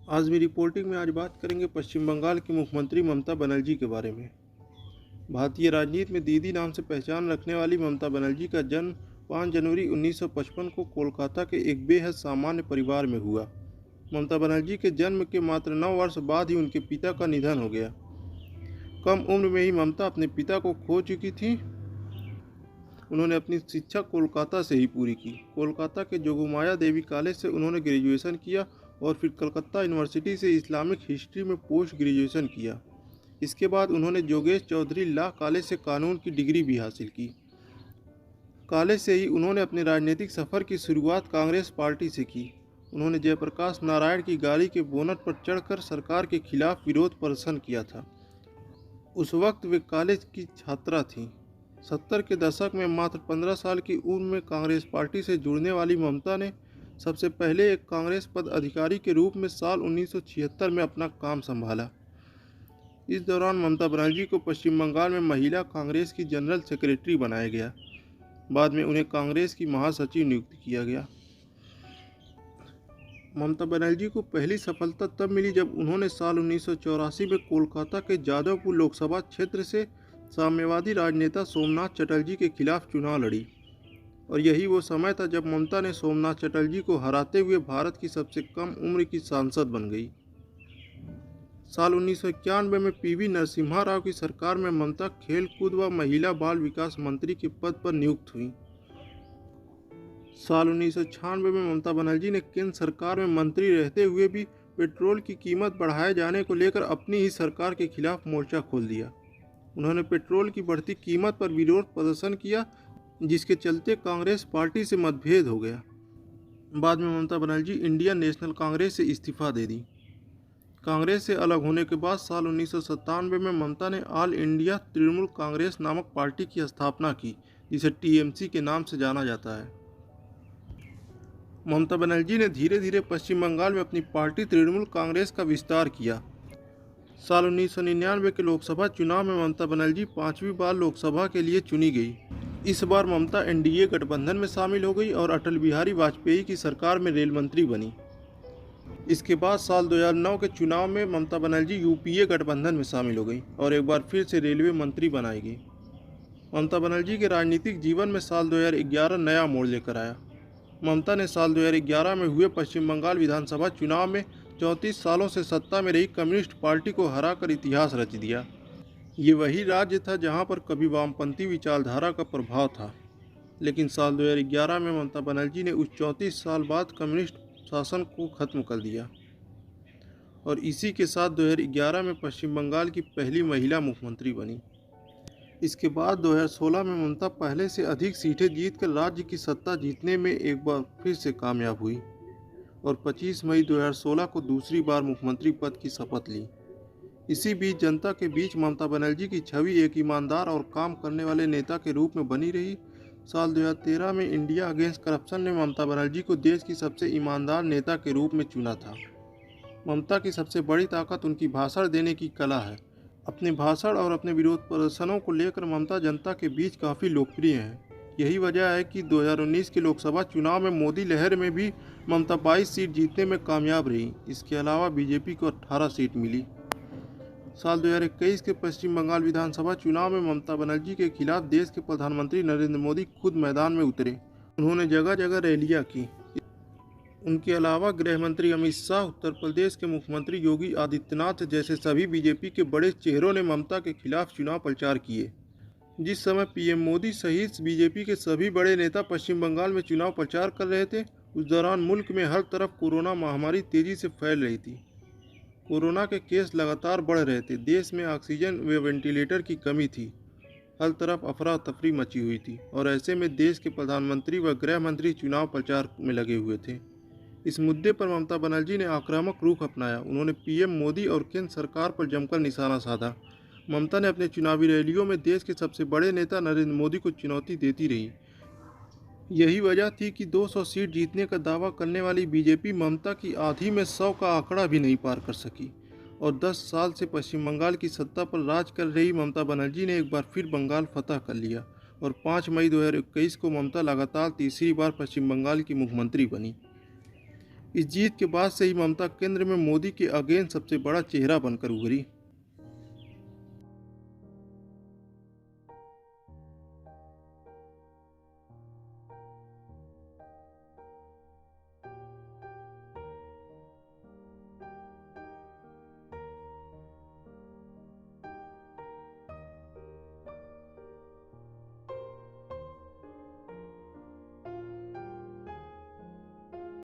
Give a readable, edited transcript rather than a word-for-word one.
आज भी रिपोर्टिंग में आज बात करेंगे पश्चिम बंगाल की मुख्यमंत्री ममता बनर्जी के बारे में। भारतीय राजनीति में दीदी नाम से पहचान रखने वाली ममता बनर्जी का जन्म 5 जनवरी 1955 को कोलकाता के एक बेहद सामान्य परिवार में हुआ। ममता बनर्जी के जन्म के मात्र 9 वर्ष बाद ही उनके पिता का निधन हो गया। कम उम्र में ही ममता अपने पिता को खो चुकी थी। उन्होंने अपनी शिक्षा कोलकाता से ही पूरी की। कोलकाता के जोगमाया देवी कॉलेज से उन्होंने ग्रेजुएशन किया और फिर कलकत्ता यूनिवर्सिटी से इस्लामिक हिस्ट्री में पोस्ट ग्रेजुएशन किया। इसके बाद उन्होंने जोगेश चौधरी लॉ कॉलेज से कानून की डिग्री भी हासिल की। कॉलेज से ही उन्होंने अपने राजनीतिक सफ़र की शुरुआत कांग्रेस पार्टी से की। उन्होंने जयप्रकाश नारायण की गाड़ी के बोनट पर चढ़कर सरकार के खिलाफ विरोध प्रदर्शन किया था। उस वक्त वे कॉलेज की छात्रा थीं। 70 के दशक में मात्र 15 साल की उम्र में कांग्रेस पार्टी से जुड़ने वाली ममता ने सबसे पहले एक कांग्रेस पद अधिकारी के रूप में साल 1976 में अपना काम संभाला। इस दौरान ममता बनर्जी को पश्चिम बंगाल में महिला कांग्रेस की जनरल सेक्रेटरी बनाया गया। बाद में उन्हें कांग्रेस की महासचिव नियुक्त किया गया। ममता बनर्जी को पहली सफलता तब मिली जब उन्होंने साल 1984 में कोलकाता के जादवपुर लोकसभा क्षेत्र से साम्यवादी राजनेता सोमनाथ चटर्जी के खिलाफ चुनाव लड़ी, और यही वो समय था जब ममता ने सोमनाथ चटर्जी को हराते हुए भारत की सबसे कम उम्र की सांसद बन गई। साल 1991 में पीवी नरसिम्हा राव की सरकार में ममता खेल कूद व महिला बाल विकास मंत्री के पद पर नियुक्त हुई। साल 1996 में ममता बनर्जी ने केंद्र सरकार में मंत्री रहते हुए भी पेट्रोल की कीमत बढ़ाए जाने को लेकर अपनी ही सरकार के खिलाफ मोर्चा खोल दिया। उन्होंने पेट्रोल की बढ़ती कीमत पर विरोध प्रदर्शन किया, जिसके चलते कांग्रेस पार्टी से मतभेद हो गया। बाद में ममता बनर्जी इंडियन नेशनल कांग्रेस से इस्तीफा दे दी। कांग्रेस से अलग होने के बाद साल 1997 में ममता ने ऑल इंडिया तृणमूल कांग्रेस नामक पार्टी की स्थापना की, जिसे टीएमसी के नाम से जाना जाता है। ममता बनर्जी ने धीरे धीरे पश्चिम बंगाल में अपनी पार्टी तृणमूल कांग्रेस का विस्तार किया। साल 1999 के लोकसभा चुनाव में ममता बनर्जी 5वीं बार लोकसभा के लिए चुनी गई। इस बार ममता एनडीए गठबंधन में शामिल हो गई और अटल बिहारी वाजपेयी की सरकार में रेल मंत्री बनी। इसके बाद साल 2009 के चुनाव में ममता बनर्जी यूपीए गठबंधन में शामिल हो गई और एक बार फिर से रेलवे मंत्री बनाई गई। ममता बनर्जी के राजनीतिक जीवन में साल 2011 नया मोड़ लेकर आया। ममता ने साल 2011 में हुए पश्चिम बंगाल विधानसभा चुनाव में 34 सालों से सत्ता में रही कम्युनिस्ट पार्टी को हराकर इतिहास रच दिया। ये वही राज्य था जहां पर कभी वामपंथी विचारधारा का प्रभाव था, लेकिन साल 2011 में ममता बनर्जी ने उस 34 साल बाद कम्युनिस्ट शासन को खत्म कर दिया और इसी के साथ 2011 में पश्चिम बंगाल की पहली महिला मुख्यमंत्री बनी। इसके बाद 2016 में ममता पहले से अधिक सीटें जीतकर राज्य की सत्ता जीतने में एक बार फिर से कामयाब हुई और 25 मई 2016 को दूसरी बार मुख्यमंत्री पद की शपथ ली। इसी बीच जनता के बीच ममता बनर्जी की छवि एक ईमानदार और काम करने वाले नेता के रूप में बनी रही। साल 2013 में इंडिया अगेंस्ट करप्शन ने ममता बनर्जी को देश की सबसे ईमानदार नेता के रूप में चुना था। ममता की सबसे बड़ी ताकत उनकी भाषण देने की कला है। अपने भाषण और अपने विरोध प्रदर्शनों को लेकर ममता जनता के बीच काफ़ी लोकप्रिय हैं। यही वजह है कि 2019 के लोकसभा चुनाव में मोदी लहर में भी ममता 22 सीट जीतने में कामयाब रही। इसके अलावा बीजेपी को 18 सीट मिली। साल 2021 के पश्चिम बंगाल विधानसभा चुनाव में ममता बनर्जी के खिलाफ देश के प्रधानमंत्री नरेंद्र मोदी खुद मैदान में उतरे। उन्होंने जगह जगह रैलियां की। उनके अलावा गृह मंत्री अमित शाह, उत्तर प्रदेश के मुख्यमंत्री योगी आदित्यनाथ जैसे सभी बीजेपी के बड़े चेहरों ने ममता के खिलाफ चुनाव प्रचार किए। जिस समय पीएम मोदी सहित बीजेपी के सभी बड़े नेता पश्चिम बंगाल में चुनाव प्रचार कर रहे थे, उस दौरान मुल्क में हर तरफ कोरोना महामारी तेजी से फैल रही थी। कोरोना के केस लगातार बढ़ रहे थे। देश में ऑक्सीजन व वेंटिलेटर की कमी थी। हर तरफ अफरा तफरी मची हुई थी और ऐसे में देश के प्रधानमंत्री व गृह मंत्री चुनाव प्रचार में लगे हुए थे। इस मुद्दे पर ममता बनर्जी ने आक्रामक रुख अपनाया। उन्होंने पीएम मोदी और केंद्र सरकार पर जमकर निशाना साधा। ममता ने अपने चुनावी रैलियों में देश के सबसे बड़े नेता नरेंद्र मोदी को चुनौती देती रही। यही वजह थी कि 200 सीट जीतने का दावा करने वाली बीजेपी ममता की आधी में 100 का आंकड़ा भी नहीं पार कर सकी और 10 साल से पश्चिम बंगाल की सत्ता पर राज कर रही ममता बनर्जी ने एक बार फिर बंगाल फतह कर लिया और 5 मई 2021 को ममता लगातार तीसरी बार पश्चिम बंगाल की मुख्यमंत्री बनी। इस जीत के बाद से ही ममता केंद्र में मोदी के अगेंस्ट सबसे बड़ा चेहरा बनकर उभरी।